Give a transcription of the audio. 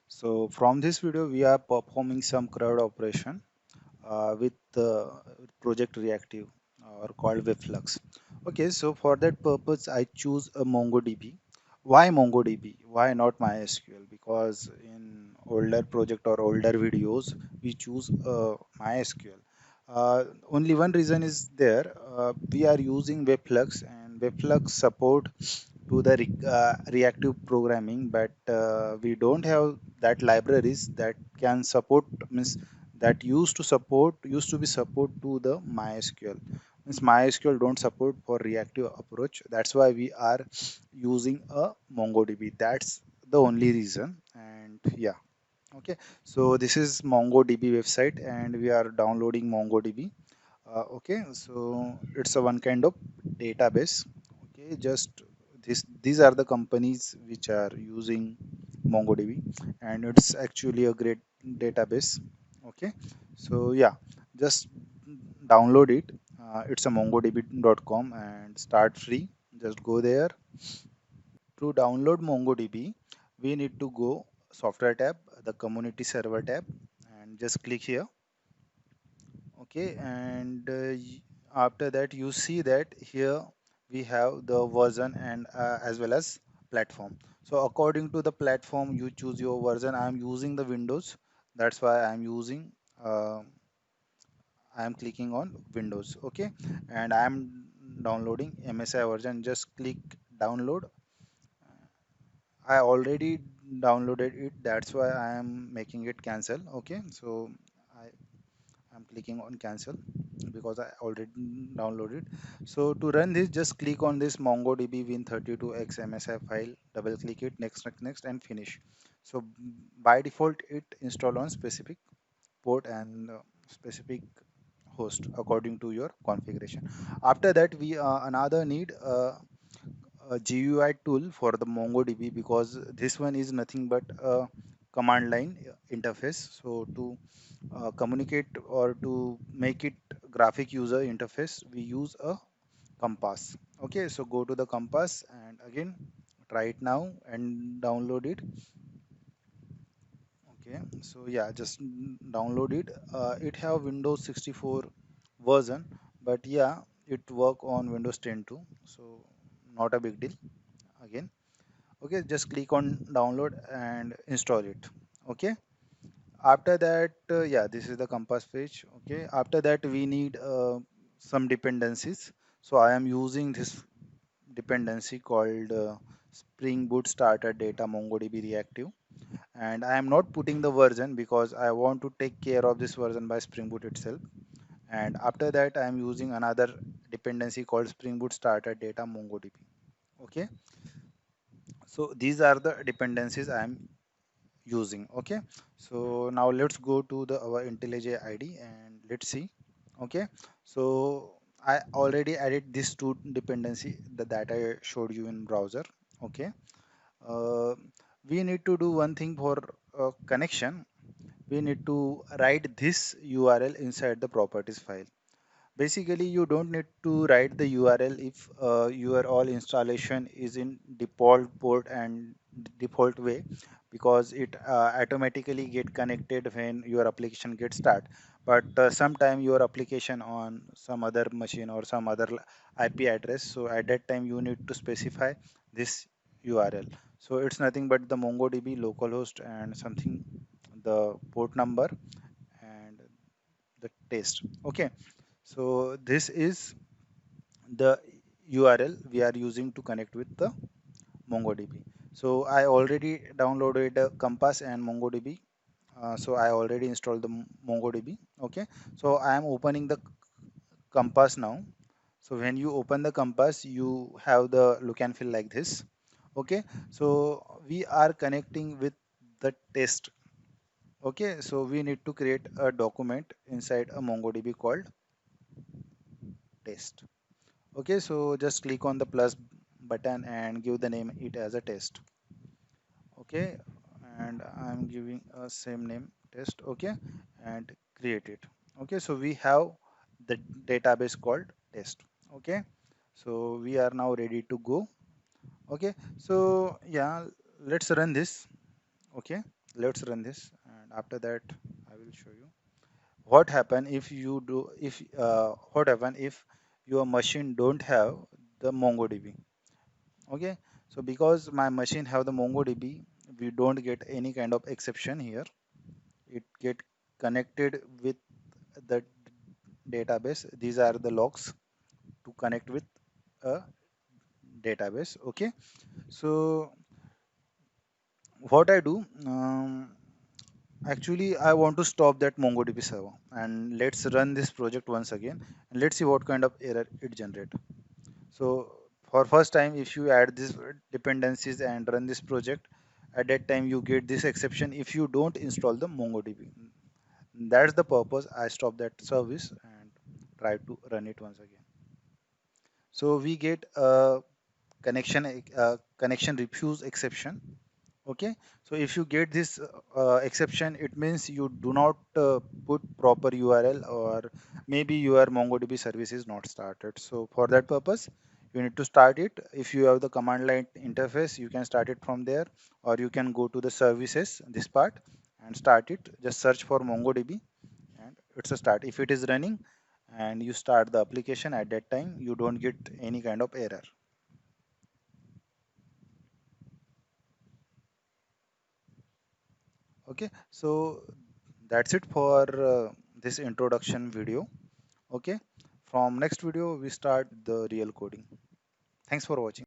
So from this video, we are performing some CRUD operation with Project Reactive or called Webflux. Okay, so for that purpose, I choose a MongoDB. Why MongoDB? Why not MySQL? Because in older project or older videos, we choose MySQL. Only one reason is there. We are using Webflux, and Webflux support to the reactive programming, but we don't have that libraries that can support, means that used to be support to the MySQL. Means MySQL don't support for reactive approach. That's why we are using a MongoDB. That's the only reason. And yeah, okay. So this is MongoDB website, and we are downloading MongoDB. Okay, so it's a one kind of database. Okay, just these are the companies which are using MongoDB, and it's actually a great database. Okay, so yeah, just download it. It's a mongodb.com and start free. Just go there. To download MongoDB, we need to go software tab, the community server tab, and just click here. Okay, and after that you see that here we have the version and as well as platform. So according to the platform, you choose your version. I am using the Windows, that's why I am using uh, I am clicking on Windows. Okay, and I am downloading MSI version. Just click download. I already downloaded it, that's why I am making it cancel. Okay, so I I'm clicking on cancel because I already downloaded. So to run this, just click on this MongoDB Win32x MSI file, double click it, next, and finish. So by default, it install on specific port and specific host according to your configuration. After that, we another need a GUI tool for the MongoDB, because this one is nothing but a command line interface. So to communicate or to make it graphic user interface, we use a Compass. Okay, so go to the Compass and again try it now and download it. Okay, so yeah, just download it. It have Windows 64 version, but yeah, it work on Windows 10 too, so not a big deal. Again, okay, just click on download and install it. Okay, after that, yeah, this is the Compass page. Okay, after that we need some dependencies. So I am using this dependency called Spring Boot Starter Data MongoDB Reactive, and I am not putting the version because I want to take care of this version by Spring Boot itself. And after that, I am using another dependency called Spring Boot Starter Data MongoDB. Okay, so these are the dependencies I am using. Okay, so now let's go to the our IntelliJ IDE and let's see. Okay, so I already added these two dependency that I showed you in browser. Okay, uh, we need to do one thing for connection. We need to write this URL inside the properties file. Basically, you don't need to write the URL if your all installation is in default port and default way, because it automatically get connected when your application gets start. But sometime your application on some other machine or some other IP address, so at that time you need to specify this URL. So it's nothing but the MongoDB localhost and something, the port number and the test. Okay, so this is the URL we are using to connect with the MongoDB. So I already downloaded Compass and MongoDB. So I already installed the MongoDB. Okay, so I am opening the Compass now. So when you open the Compass, you have the look and feel like this. Okay, so we are connecting with the test. Okay, so we need to create a document inside a MongoDB called test. Okay, so just click on the plus button and give the name it as a test. Okay, and I'm giving a same name test. Okay, and create it. Okay, so we have the database called test. Okay, so we are now ready to go. Okay, so yeah, let's run this. Okay, let's run this, and after that I will show you what happen if you do if what happen if your machine don't have the MongoDB. Okay, so because my machine have the MongoDB, we don't get any kind of exception here. It get connected with the database. These are the logs to connect with a database. Okay, so what I do, actually I want to stop that MongoDB server, and let's run this project once again, and let's see what kind of error it generate. So for first time, if you add these dependencies and run this project, at that time you get this exception if you don't install the MongoDB. That's the purpose I stop that service and try to run it once again. So we get a connection refuse exception. Okay, so if you get this exception, it means you do not put proper URL, or maybe your MongoDB service is not started. So for that purpose, you need to start it. If you have the command line interface, you can start it from there, or you can go to the services, this part, and start it. Just search for MongoDB and it's a start. If it is running and you start the application, at that time you don't get any kind of error. Okay, so that's it for this introduction video. Okay, from next video we start the real coding. Thanks for watching.